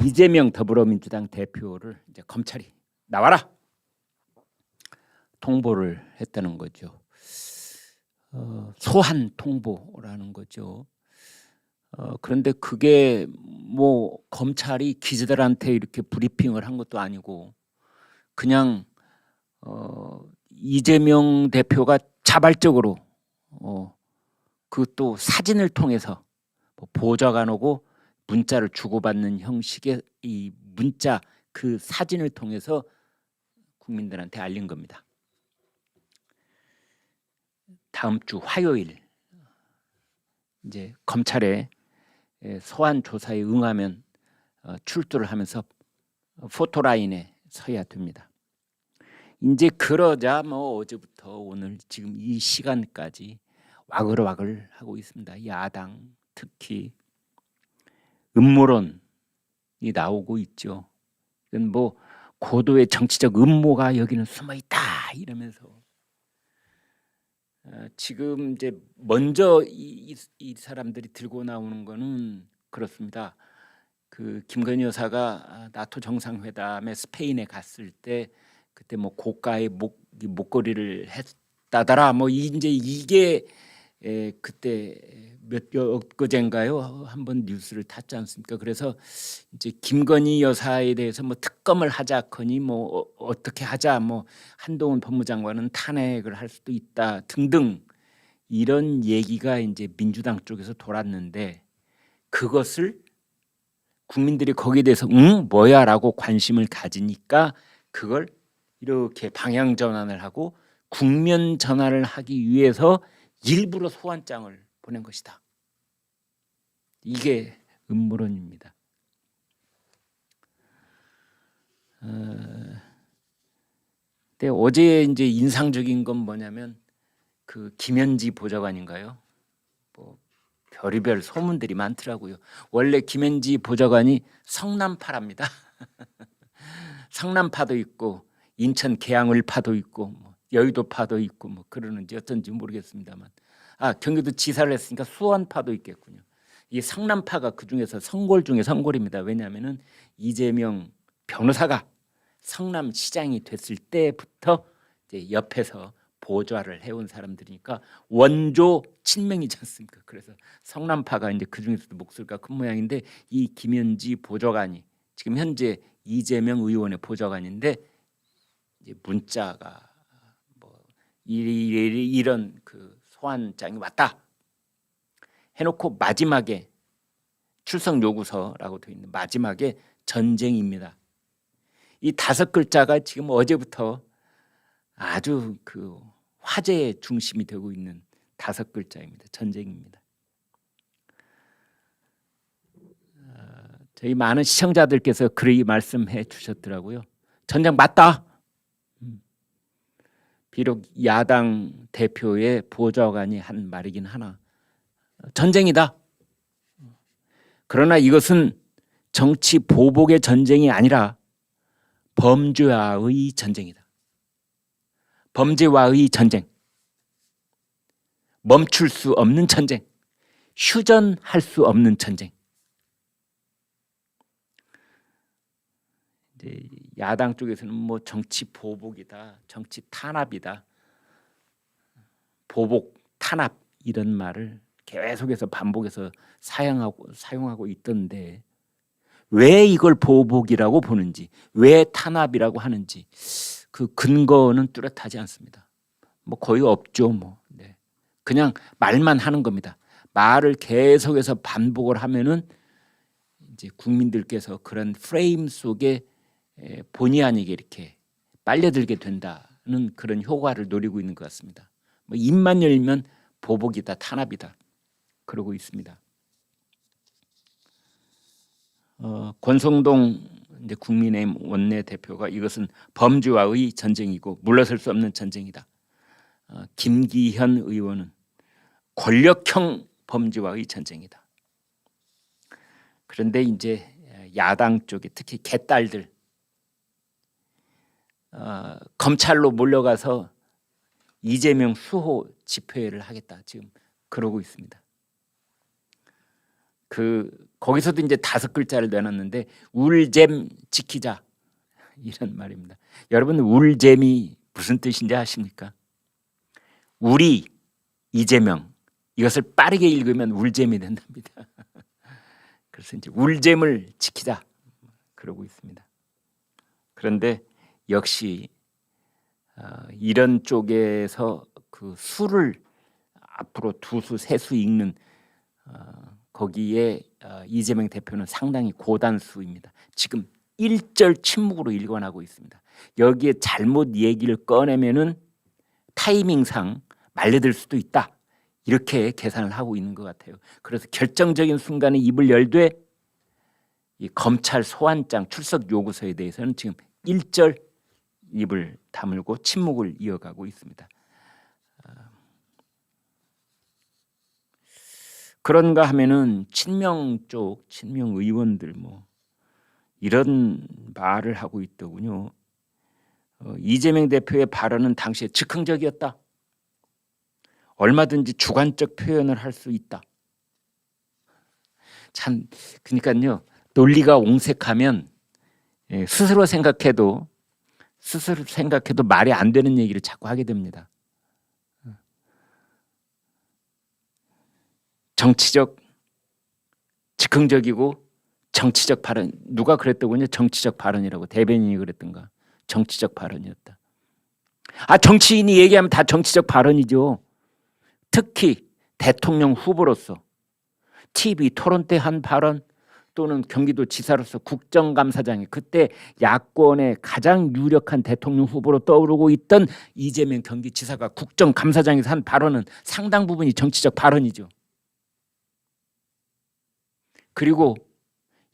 이재명 더불어민주당 대표를 이제 검찰이 나와라 통보를 했다는 거죠. 소환 통보라는 거죠. 그런데 그게 뭐 검찰이 기자들한테 이렇게 브리핑을 한 것도 아니고 그냥 이재명 대표가 자발적으로 그것도 사진을 통해서 보좌관 오고 문자를 주고받는 형식의 이 문자 그 사진을 통해서 국민들한테 알린 겁니다. 다음 주 화요일 이제 검찰의 소환 조사에 응하면 출두를 하면서 포토라인에 서야 됩니다. 이제 그러자 뭐 어제부터 오늘 지금 이 시간까지 와글와글 하고 있습니다. 야당 특히 음모론이 나오고 있죠. 이건 뭐 고도의 정치적 음모가 여기는 숨어 있다 이러면서 지금 이제 먼저 이 사람들이 들고 나오는 거는 그렇습니다. 그 김건희 여사가 나토 정상회담에 스페인에 갔을 때 그때 뭐 고가의 목걸이를 했다더라. 뭐 이제 이게 그때 엊그제인가요? 한번 뉴스를 탔지 않습니까? 그래서 이제 김건희 여사에 대해서 뭐 특검을 하자거니 뭐 어떻게 하자 뭐 한동훈 법무장관은 탄핵을 할 수도 있다 등등 이런 얘기가 이제 민주당 쪽에서 돌았는데 그것을 국민들이 거기에 대해서 뭐야라고 관심을 가지니까 그걸 이렇게 방향 전환을 하고 국면 전환을 하기 위해서 일부러 소환장을 보낸 것이다. 이게 음모론입니다. 근데 어제 이제 인상적인 건 뭐냐면 그 김현지 보좌관인가요? 뭐 별의별 소문들이 많더라고요. 원래 김현지 보좌관이 성남파랍니다. 성남파도 있고 인천 계양을파도 있고 뭐 여의도파도 있고 뭐 그러는지 어떤지 모르겠습니다만 경기도 지사를 했으니까 수원파도 있겠군요. 이 성남파가 그중에서 성골 중에 성골입니다. 왜냐하면은 이재명 변호사가 성남시장이 됐을 때부터 이제 옆에서 보좌를 해온 사람들이니까 원조 친명이지 않습니까? 그래서 성남파가 이제 그중에서도 목소리가 큰 모양인데 이 김현지 보좌관이 지금 현재 이재명 의원의 보좌관인데 이제 문자가 뭐 이런 그 소환장이 왔다 해놓고 마지막에 출석 요구서라고 되어 있는 마지막에 전쟁입니다. 이 5글자가 지금 어제부터 아주 그 화제의 중심이 되고 있는 5글자입니다. 전쟁입니다. 저희 많은 시청자들께서 그리 말씀해 주셨더라고요. 전쟁 맞다. 비록 야당 대표의 보좌관이 한 말이긴 하나 전쟁이다. 그러나 이것은 정치 보복의 전쟁이 아니라 범죄와의 전쟁이다. 범죄와의 전쟁. 멈출 수 없는 전쟁. 휴전할 수 없는 전쟁. 이제 야당 쪽에서는 뭐 정치 보복이다, 정치 탄압이다, 보복, 탄압 이런 말을 계속해서 반복해서 사용하고 있던데 왜 이걸 보복이라고 보는지, 왜 탄압이라고 하는지 그 근거는 뚜렷하지 않습니다. 뭐 거의 없죠. 뭐 그냥 말만 하는 겁니다. 말을 계속해서 반복을 하면은 이제 국민들께서 그런 프레임 속에 본의 아니게 이렇게 빨려들게 된다는 그런 효과를 노리고 있는 것 같습니다. 뭐 입만 열면 보복이다, 탄압이다 그러고 있습니다. 권성동 이제 국민의힘 원내대표가 이것은 범죄와의 전쟁이고 물러설 수 없는 전쟁이다. 김기현 의원은 권력형 범죄와의 전쟁이다. 그런데 이제 야당 쪽에 특히 개딸들 검찰로 몰려가서 이재명 수호 집회를 하겠다 지금 그러고 있습니다. 거기서도 이제 5글자를 내놨는데 울잼 지키자 이런 말입니다. 여러분 울잼이 무슨 뜻인지 아십니까? 우리 이재명 이것을 빠르게 읽으면 울잼이 된답니다. 그래서 이제 울잼을 지키자 그러고 있습니다. 그런데 역시 이런 쪽에서 그 수를 앞으로 2수, 3수 읽는 거기에 이재명 대표는 상당히 고단수입니다. 지금 1절 침묵으로 일관하고 있습니다. 여기에 잘못 얘기를 꺼내면은 타이밍상 말려들 수도 있다. 이렇게 계산을 하고 있는 것 같아요. 그래서 결정적인 순간에 입을 열되 이 검찰 소환장 출석 요구서에 대해서는 지금 1절 입을 다물고 침묵을 이어가고 있습니다. 그런가 하면은 친명 의원들 뭐 이런 말을 하고 있더군요. 이재명 대표의 발언은 당시에 즉흥적이었다. 얼마든지 주관적 표현을 할 수 있다. 참 그러니까요. 논리가 옹색하면 스스로 생각해도 말이 안 되는 얘기를 자꾸 하게 됩니다. 정치적 즉흥적이고 정치적 발언 누가 그랬더군요. 정치적 발언이라고 대변인이 그랬던가. 정치적 발언이었다. 정치인이 얘기하면 다 정치적 발언이죠. 특히 대통령 후보로서 TV 토론 때 한 발언 또는 경기도 지사로서 국정감사장에 그때 야권의 가장 유력한 대통령 후보로 떠오르고 있던 이재명 경기지사가 국정감사장에서 한 발언은 상당 부분이 정치적 발언이죠. 그리고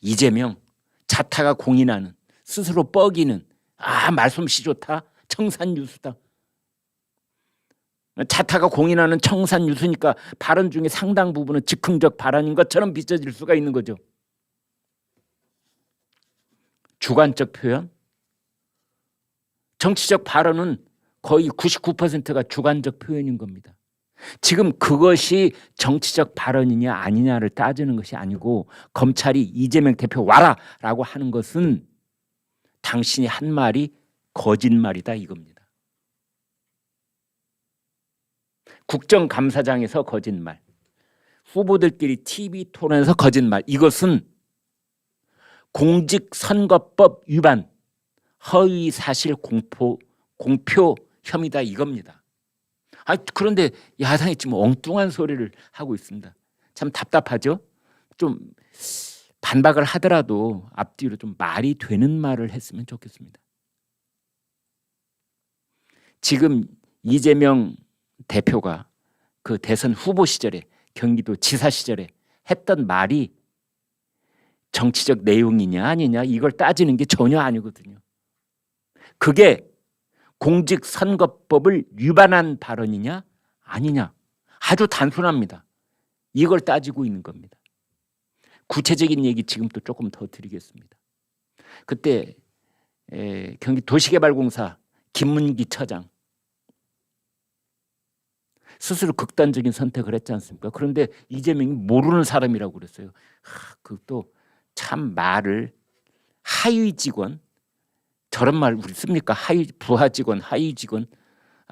이재명 자타가 공인하는 스스로 뻐기는 말솜씨 좋다 청산유수다. 자타가 공인하는 청산유수니까 발언 중에 상당 부분은 즉흥적 발언인 것처럼 비춰질 수가 있는 거죠. 주관적 표현, 정치적 발언은 거의 99%가 주관적 표현인 겁니다. 지금 그것이 정치적 발언이냐 아니냐를 따지는 것이 아니고 검찰이 이재명 대표 와라라고 하는 것은 당신이 한 말이 거짓말이다 이겁니다. 국정감사장에서 거짓말, 후보들끼리 TV 토론에서 거짓말, 이것은 공직선거법 위반, 허위사실 공표 혐의다 이겁니다. 그런데 야당이 지금 엉뚱한 소리를 하고 있습니다. 참 답답하죠? 좀 반박을 하더라도 앞뒤로 좀 말이 되는 말을 했으면 좋겠습니다. 지금 이재명 대표가 그 대선 후보 시절에 경기도 지사 시절에 했던 말이 정치적 내용이냐 아니냐 이걸 따지는 게 전혀 아니거든요. 그게 공직선거법을 위반한 발언이냐 아니냐 아주 단순합니다. 이걸 따지고 있는 겁니다. 구체적인 얘기 지금 또 조금 더 드리겠습니다. 그때 경기도시개발공사 김문기 처장 스스로 극단적인 선택을 했지 않습니까? 그런데 이재명이 모르는 사람이라고 그랬어요. 그것도 참 말을 하위 직원 저런 말 우리 씁니까? 부하 직원, 하위 직원.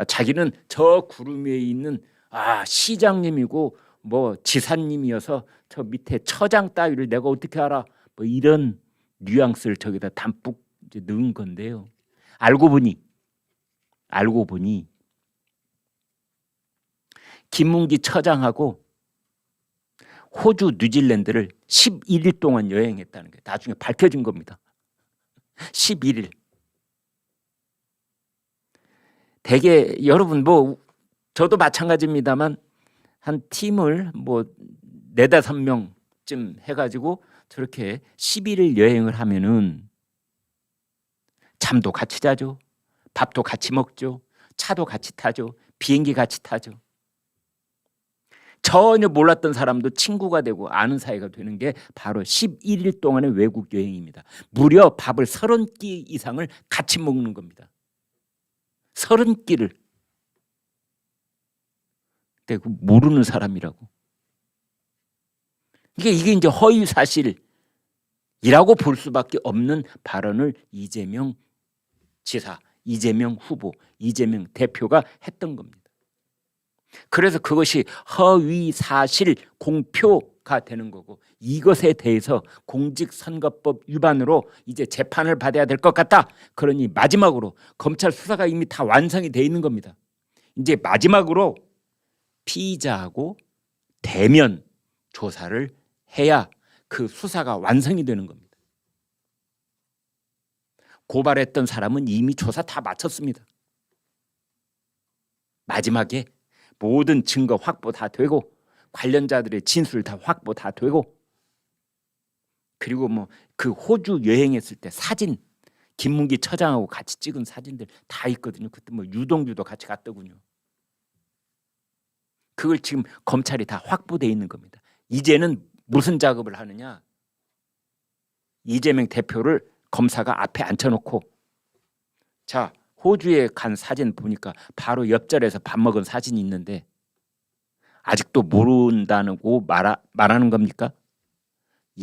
자기는 저 구름 위에 있는 시장님이고 뭐 지사님이어서 저 밑에 처장 따위를 내가 어떻게 알아? 뭐 이런 뉘앙스를 저기다 담뿍 이제 넣은 건데요. 알고 보니 김문기 처장하고 호주, 뉴질랜드를 11일 동안 여행했다는 게 나중에 밝혀진 겁니다. 11일. 대개 여러분 뭐 저도 마찬가지입니다만 한 팀을 뭐 4-5명쯤 해가지고 저렇게 11일 여행을 하면은 잠도 같이 자죠. 밥도 같이 먹죠. 차도 같이 타죠. 비행기 같이 타죠. 전혀 몰랐던 사람도 친구가 되고 아는 사이가 되는 게 바로 11일 동안의 외국 여행입니다. 무려 밥을 30끼 이상을 같이 먹는 겁니다. 30끼를. 근데 모르는 사람이라고. 이게 이제 허위 사실이라고 볼 수밖에 없는 발언을 이재명 지사, 이재명 후보, 이재명 대표가 했던 겁니다. 그래서 그것이 허위 사실 공표가 되는 거고, 이것에 대해서 공직선거법 위반으로 이제 재판을 받아야 될 것 같다. 그러니 마지막으로 검찰 수사가 이미 다 완성이 돼 있는 겁니다. 이제 마지막으로 피의자하고 대면 조사를 해야 그 수사가 완성이 되는 겁니다. 고발했던 사람은 이미 조사 다 마쳤습니다. 마지막에 모든 증거 확보 다 되고, 관련자들의 진술 다 확보 다 되고, 그리고 뭐 그 호주 여행했을 때 사진, 김문기 처장하고 같이 찍은 사진들 다 있거든요. 그때 뭐 유동규도 같이 갔더군요. 그걸 지금 검찰이 다 확보돼 있는 겁니다. 이제는 무슨 작업을 하느냐? 이재명 대표를 검사가 앞에 앉혀놓고, 자, 호주에 간 사진 보니까 바로 옆자리에서 밥 먹은 사진이 있는데 아직도 모른다고 말하는 겁니까?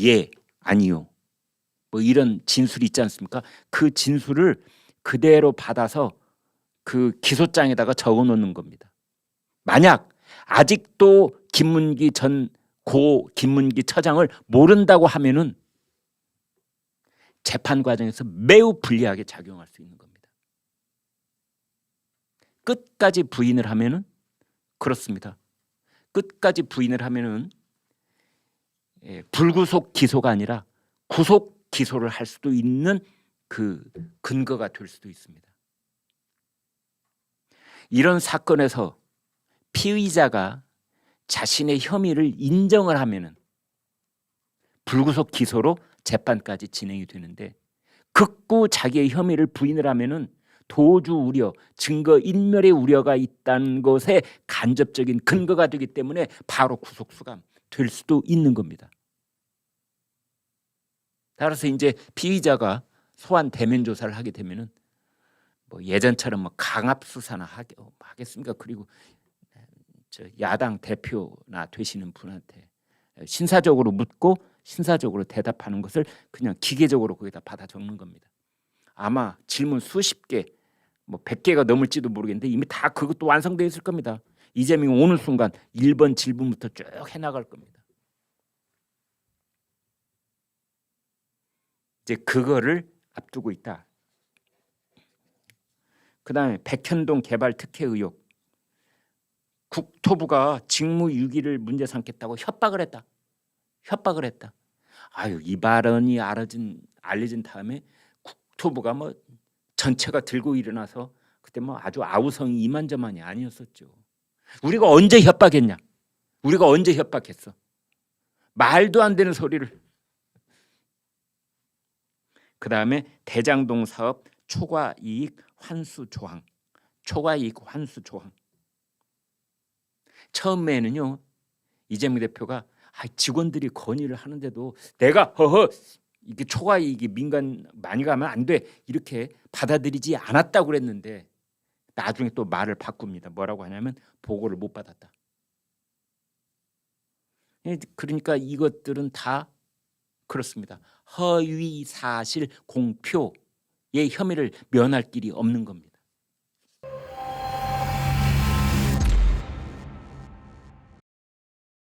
예, 아니요. 뭐 이런 진술이 있지 않습니까? 그 진술을 그대로 받아서 그 기소장에다가 적어놓는 겁니다. 만약 아직도 김문기 처장을 모른다고 하면은 재판 과정에서 매우 불리하게 작용할 수 있는 겁니다. 끝까지 부인을 하면은 그렇습니다. 끝까지 부인을 하면은 불구속 기소가 아니라 구속 기소를 할 수도 있는 그 근거가 될 수도 있습니다. 이런 사건에서 피의자가 자신의 혐의를 인정을 하면은 불구속 기소로 재판까지 진행이 되는데, 극구 자기의 혐의를 부인을 하면은 도주 우려, 증거 인멸의 우려가 있다는 것에 간접적인 근거가 되기 때문에 바로 구속 수감 될 수도 있는 겁니다. 따라서 이제 피의자가 소환 대면 조사를 하게 되면은 뭐 예전처럼 뭐 강압 수사나 하겠습니까? 그리고 저 야당 대표나 되시는 분한테 신사적으로 묻고 신사적으로 대답하는 것을 그냥 기계적으로 거기다 받아 적는 겁니다. 아마 질문 수십 개, 뭐 100개가 넘을지도 모르겠는데 이미 다 그것도 완성되어 있을 겁니다. 이재명이 오는 순간 1번 질문부터 쭉 해나갈 겁니다. 이제 그거를 앞두고 있다. 그다음에 백현동 개발 특혜 의혹. 국토부가 직무유기를 문제 삼겠다고 협박을 했다. 아유, 이 발언이 알려진 다음에 국토부가 뭐 전체가 들고 일어나서 그때 뭐 아주 아우성이 이만저만이 아니었었죠. 우리가 언제 협박했냐? 우리가 언제 협박했어? 말도 안 되는 소리를. 그다음에 대장동 사업 초과이익 환수 조항. 처음에는요, 이재명 대표가 직원들이 건의를 하는데도 내가 이게 초과이익이 민간 많이 가면 안 돼 이렇게 받아들이지 않았다고 그랬는데, 나중에 또 말을 바꿉니다. 뭐라고 하냐면 보고를 못 받았다. 그러니까 이것들은 다 그렇습니다. 허위 사실 공표의 혐의를 면할 길이 없는 겁니다.